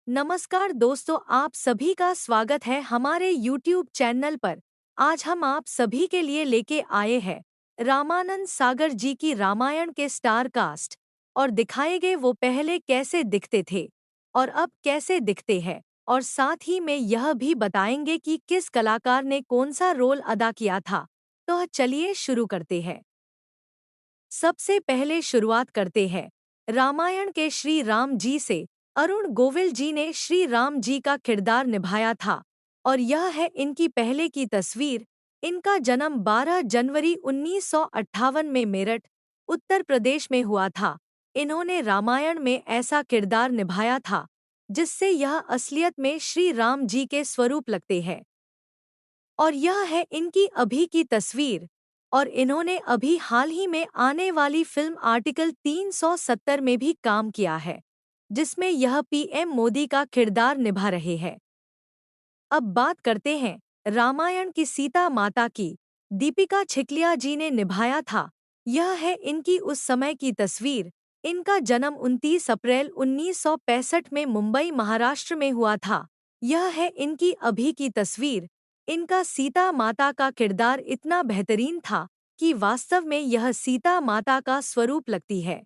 नमस्कार दोस्तों, आप सभी का स्वागत है हमारे YouTube चैनल पर। आज हम आप सभी के लिए लेके आए हैं रामानंद सागर जी की रामायण के स्टार कास्ट और दिखाए गए वो पहले कैसे दिखते थे और अब कैसे दिखते हैं, और साथ ही में यह भी बताएंगे कि किस कलाकार ने कौन सा रोल अदा किया था। तो चलिए शुरू करते हैं। सबसे पहले शुरुआत करते हैं रामायण के श्री राम जी से। अरुण गोविल जी ने श्री राम जी का किरदार निभाया था और यह है इनकी पहले की तस्वीर। इनका जन्म 12 जनवरी 1958 में मेरठ, उत्तर प्रदेश में हुआ था। इन्होंने रामायण में ऐसा किरदार निभाया था जिससे यह असलियत में श्री राम जी के स्वरूप लगते हैं। और यह है इनकी अभी की तस्वीर। और इन्होंने अभी हाल ही में आने वाली फिल्म आर्टिकल 370 में भी काम किया है, जिसमें यह पीएम मोदी का किरदार निभा रहे हैं। अब बात करते हैं रामायण की सीता माता की। दीपिका छिकलिया जी ने निभाया था। यह है इनकी उस समय की तस्वीर। इनका जन्म 29 अप्रैल 1965 में मुंबई, महाराष्ट्र में हुआ था। यह है इनकी अभी की तस्वीर। इनका सीता माता का किरदार इतना बेहतरीन था कि वास्तव में यह सीता माता का स्वरूप लगती है।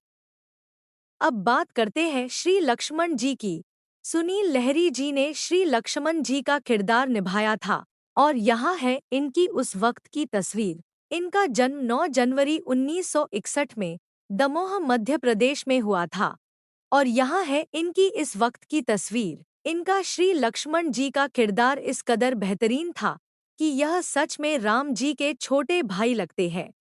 अब बात करते हैं श्री लक्ष्मण जी की। सुनील लहरी जी ने श्री लक्ष्मण जी का किरदार निभाया था और यहाँ है इनकी उस वक्त की तस्वीर। इनका जन्म 9 जनवरी 1961 में दमोह, मध्य प्रदेश में हुआ था और यहाँ है इनकी इस वक्त की तस्वीर। इनका श्री लक्ष्मण जी का किरदार इस कदर बेहतरीन था कि यह सच में राम जी के छोटे भाई लगते हैं।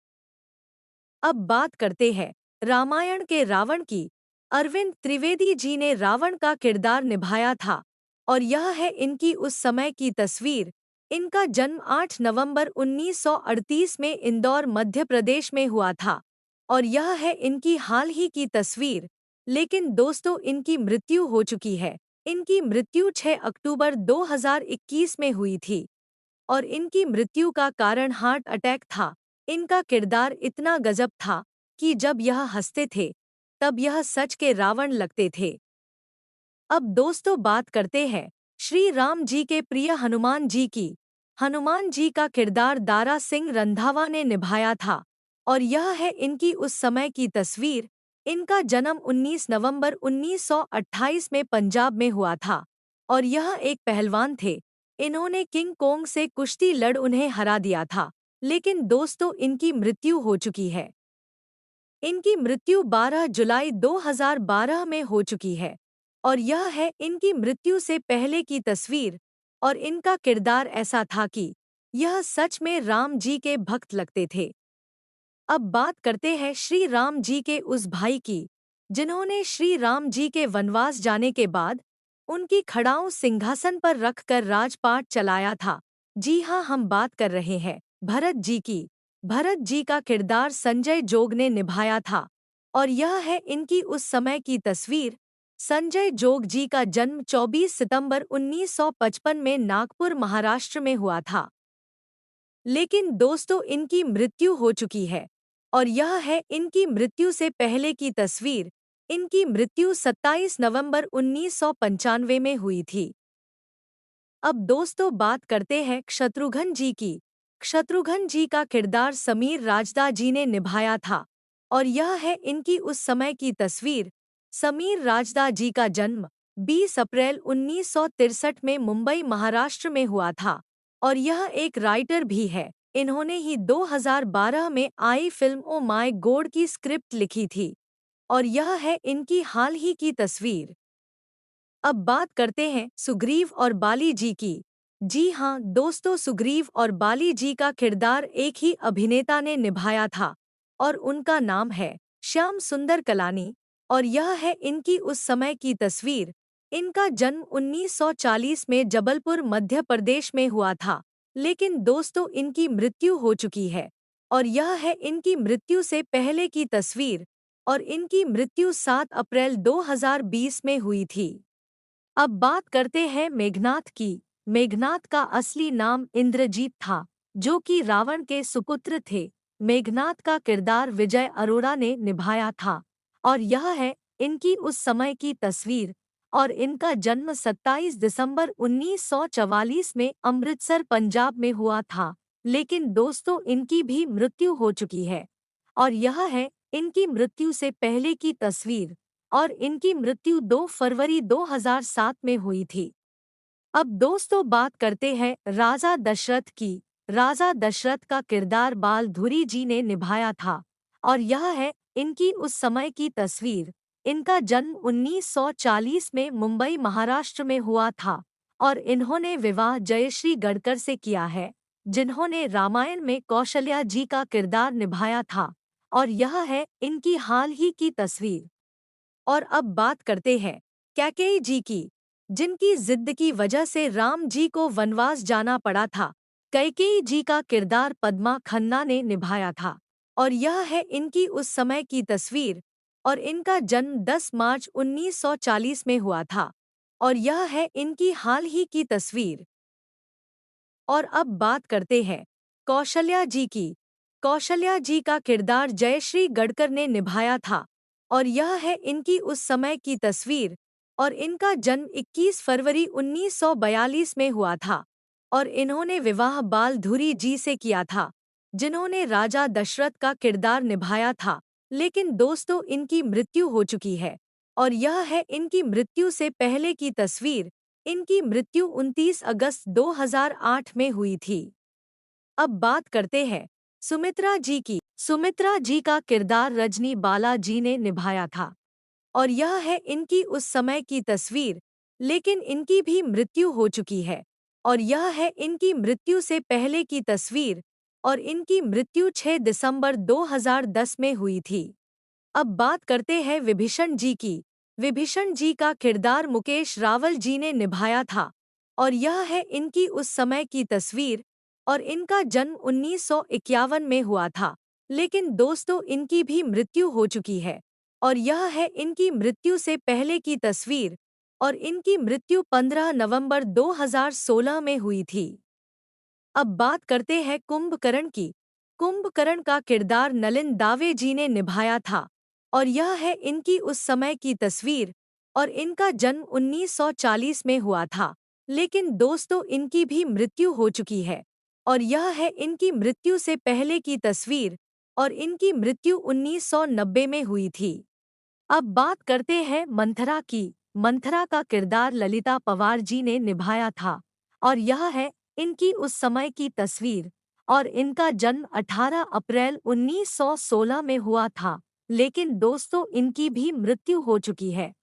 अब बात करते हैं रामायण के रावण की। अरविंद त्रिवेदी जी ने रावण का किरदार निभाया था और यह है इनकी उस समय की तस्वीर। इनका जन्म 8 नवंबर 1938 में इंदौर, मध्य प्रदेश में हुआ था और यह है इनकी हाल ही की तस्वीर। लेकिन दोस्तों, इनकी मृत्यु हो चुकी है। इनकी मृत्यु 6 अक्टूबर 2021 में हुई थी और इनकी मृत्यु का कारण हार्ट अटैक था। इनका किरदार इतना गजब था कि जब यह हंसते थे तब यह सच के रावण लगते थे। अब दोस्तों बात करते हैं श्री राम जी के प्रिय हनुमान जी की। हनुमान जी का किरदार दारा सिंह रंधावा ने निभाया था और यह है इनकी उस समय की तस्वीर। इनका जन्म 19 नवंबर 1928 में पंजाब में हुआ था और यह एक पहलवान थे। इन्होंने किंग कोंग से कुश्ती लड़ उन्हें हरा दिया था। लेकिन दोस्तों, इनकी मृत्यु हो चुकी है। इनकी मृत्यु 12 जुलाई 2012 में हो चुकी है और यह है इनकी मृत्यु से पहले की तस्वीर। और इनका किरदार ऐसा था कि यह सच में राम जी के भक्त लगते थे। अब बात करते हैं श्री राम जी के उस भाई की जिन्होंने श्री राम जी के वनवास जाने के बाद उनकी खड़ाऊं सिंहासन पर रखकर राजपाट चलाया था। जी हाँ, हम बात कर रहे हैं भरत जी की। भरत जी का किरदार संजय जोग ने निभाया था और यह है इनकी उस समय की तस्वीर। संजय जोग जी का जन्म 24 सितंबर 1955 में नागपुर, महाराष्ट्र में हुआ था। लेकिन दोस्तों, इनकी मृत्यु हो चुकी है और यह है इनकी मृत्यु से पहले की तस्वीर। इनकी मृत्यु 27 नवंबर 1995 में हुई थी। अब दोस्तों बात करते हैं शत्रुघ्न जी की। शत्रुघ्न जी का किरदार समीर राजदा जी ने निभाया था और यह है इनकी उस समय की तस्वीर। समीर राजदा जी का जन्म 20 अप्रैल 1963 में मुंबई, महाराष्ट्र में हुआ था और यह एक राइटर भी है। इन्होंने ही 2012 में आई फिल्म ओ माय गॉड की स्क्रिप्ट लिखी थी और यह है इनकी हाल ही की तस्वीर। अब बात करते हैं सुग्रीव और बाली जी की। जी हाँ दोस्तों, सुग्रीव और बाली जी का किरदार एक ही अभिनेता ने निभाया था और उनका नाम है श्याम सुंदर कलानी और यह है इनकी उस समय की तस्वीर। इनका जन्म 1940 में जबलपुर, मध्य प्रदेश में हुआ था। लेकिन दोस्तों, इनकी मृत्यु हो चुकी है और यह है इनकी मृत्यु से पहले की तस्वीर और इनकी मृत्यु 7 अप्रैल 2020 में हुई थी। अब बात करते हैं मेघनाथ की। मेघनाथ का असली नाम इंद्रजीत था, जो कि रावण के सुपुत्र थे। मेघनाथ का किरदार विजय अरोड़ा ने निभाया था और यह है इनकी उस समय की तस्वीर। और इनका जन्म 27 दिसंबर 1944 में अमृतसर पंजाब में हुआ था। लेकिन दोस्तों इनकी भी मृत्यु हो चुकी है। और यह है इनकी मृत्यु से पहले की तस्वीर। और इनकी मृत्यु 2 फरवरी 2007 में हुई थी। अब दोस्तों बात करते हैं राजा दशरथ की। राजा दशरथ का किरदार बाल धुरी जी ने निभाया था। और यह है इनकी उस समय की तस्वीर। इनका जन्म 1940 में मुंबई महाराष्ट्र में हुआ था। और इन्होंने विवाह जयश्री गडकर से किया है, जिन्होंने रामायण में कौशल्या जी का किरदार निभाया था। और यह है इनकी हाल ही की तस्वीर। और अब बात करते हैं कैकेयी जी की, जिनकी जिद की वजह से राम जी को वनवास जाना पड़ा था। कैकेयी जी का किरदार पद्मा खन्ना ने निभाया था। और यह है इनकी उस समय की तस्वीर। और इनका जन्म 10 मार्च 1940 में हुआ था। और यह है इनकी हाल ही की तस्वीर। और अब बात करते हैं कौशल्या जी की। कौशल्या जी का किरदार जयश्री गडकर ने निभाया था। और यह है इनकी उस समय की तस्वीर। और इनका जन्म 21 फरवरी 1942 में हुआ था। और इन्होंने विवाह बाल धुरी जी से किया था, जिन्होंने राजा दशरथ का किरदार निभाया था। लेकिन दोस्तों इनकी मृत्यु हो चुकी है। और यह है इनकी मृत्यु से पहले की तस्वीर। इनकी मृत्यु 29 अगस्त 2008 में हुई थी। अब बात करते हैं सुमित्रा जी की। सुमित्रा जी का किरदार रजनी बाला जी ने निभाया था। और यह है इनकी उस समय की तस्वीर। लेकिन इनकी भी मृत्यु हो चुकी है। और यह है इनकी मृत्यु से पहले की तस्वीर। और इनकी मृत्यु 6 दिसंबर 2010 में हुई थी। अब बात करते हैं विभीषण जी की। विभीषण जी का किरदार मुकेश रावल जी ने निभाया था। और यह है इनकी उस समय की तस्वीर। और इनका जन्म 1951 में हुआ था। लेकिन दोस्तों इनकी भी मृत्यु हो चुकी है। और यह है इनकी मृत्यु से पहले की तस्वीर। और इनकी मृत्यु 15 नवंबर 2016 में हुई थी। अब बात करते हैं कुंभकर्ण की। कुंभकर्ण का किरदार नलिन दावे जी ने निभाया था। और यह है इनकी उस समय की तस्वीर। और इनका जन्म 1940 में हुआ था। लेकिन दोस्तों इनकी भी मृत्यु हो चुकी है। और यह है इनकी मृत्यु से पहले की तस्वीर। और इनकी मृत्यु 1990 में हुई थी। अब बात करते हैं मंथरा की। मंथरा का किरदार ललिता पवार जी ने निभाया था। और यह है इनकी उस समय की तस्वीर। और इनका जन्म 18 अप्रैल 1916 में हुआ था। लेकिन दोस्तों इनकी भी मृत्यु हो चुकी है।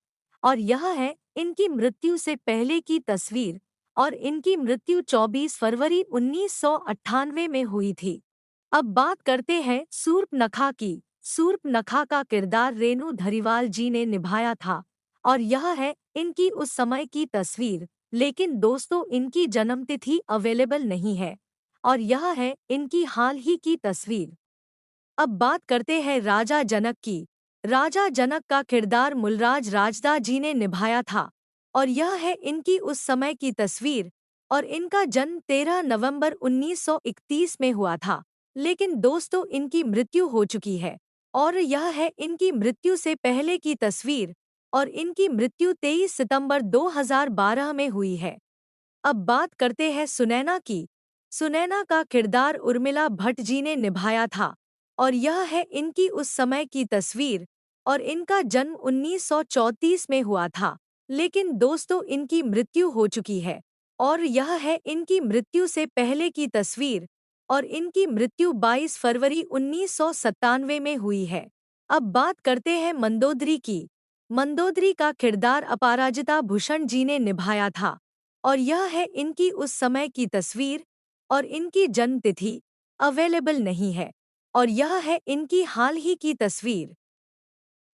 और यह है इनकी मृत्यु से पहले की तस्वीर। और इनकी मृत्यु 24 फरवरी 1998 में हुई थी। अब बात करते हैं सूर्पनखा की। सूर्पनखा का किरदार रेणु धरीवाल जी ने निभाया था। और यह है इनकी उस समय की तस्वीर। लेकिन दोस्तों इनकी जन्मतिथि अवेलेबल नहीं है। और यह है इनकी हाल ही की तस्वीर। अब बात करते हैं राजा जनक की। राजा जनक का किरदार मुलराज राजदा जी ने निभाया था। और यह है इनकी उस समय की तस्वीर। और इनका जन्म 13 नवंबर 1931 में हुआ था। लेकिन दोस्तों इनकी मृत्यु हो चुकी है। और यह है इनकी मृत्यु से पहले की तस्वीर। और इनकी मृत्यु 23 सितंबर 2012 में हुई है। अब बात करते हैं सुनैना की। सुनैना का किरदार उर्मिला भट्ट जी ने निभाया था। और यह है इनकी उस समय की तस्वीर। और इनका जन्म 1934 में हुआ था। लेकिन दोस्तों इनकी मृत्यु हो चुकी है। और यह है इनकी मृत्यु से पहले की तस्वीर। और इनकी मृत्यु 22 फरवरी 1997 में हुई है। अब बात करते हैं मंदोदरी की। मंदोदरी का किरदार अपराजिता भूषण जी ने निभाया था। और यह है इनकी उस समय की तस्वीर। और इनकी जन्म तिथि अवेलेबल नहीं है। और यह है इनकी हाल ही की तस्वीर।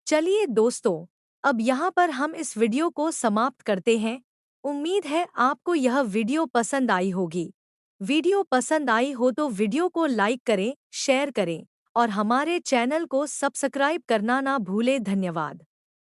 चलिए दोस्तों, अब यहाँ पर हम इस वीडियो को समाप्त करते हैं। उम्मीद है आपको यह वीडियो पसंद आई होगी। वीडियो पसंद आई हो तो वीडियो को लाइक करें, शेयर करें और हमारे चैनल को सब्सक्राइब करना ना भूलें। धन्यवाद।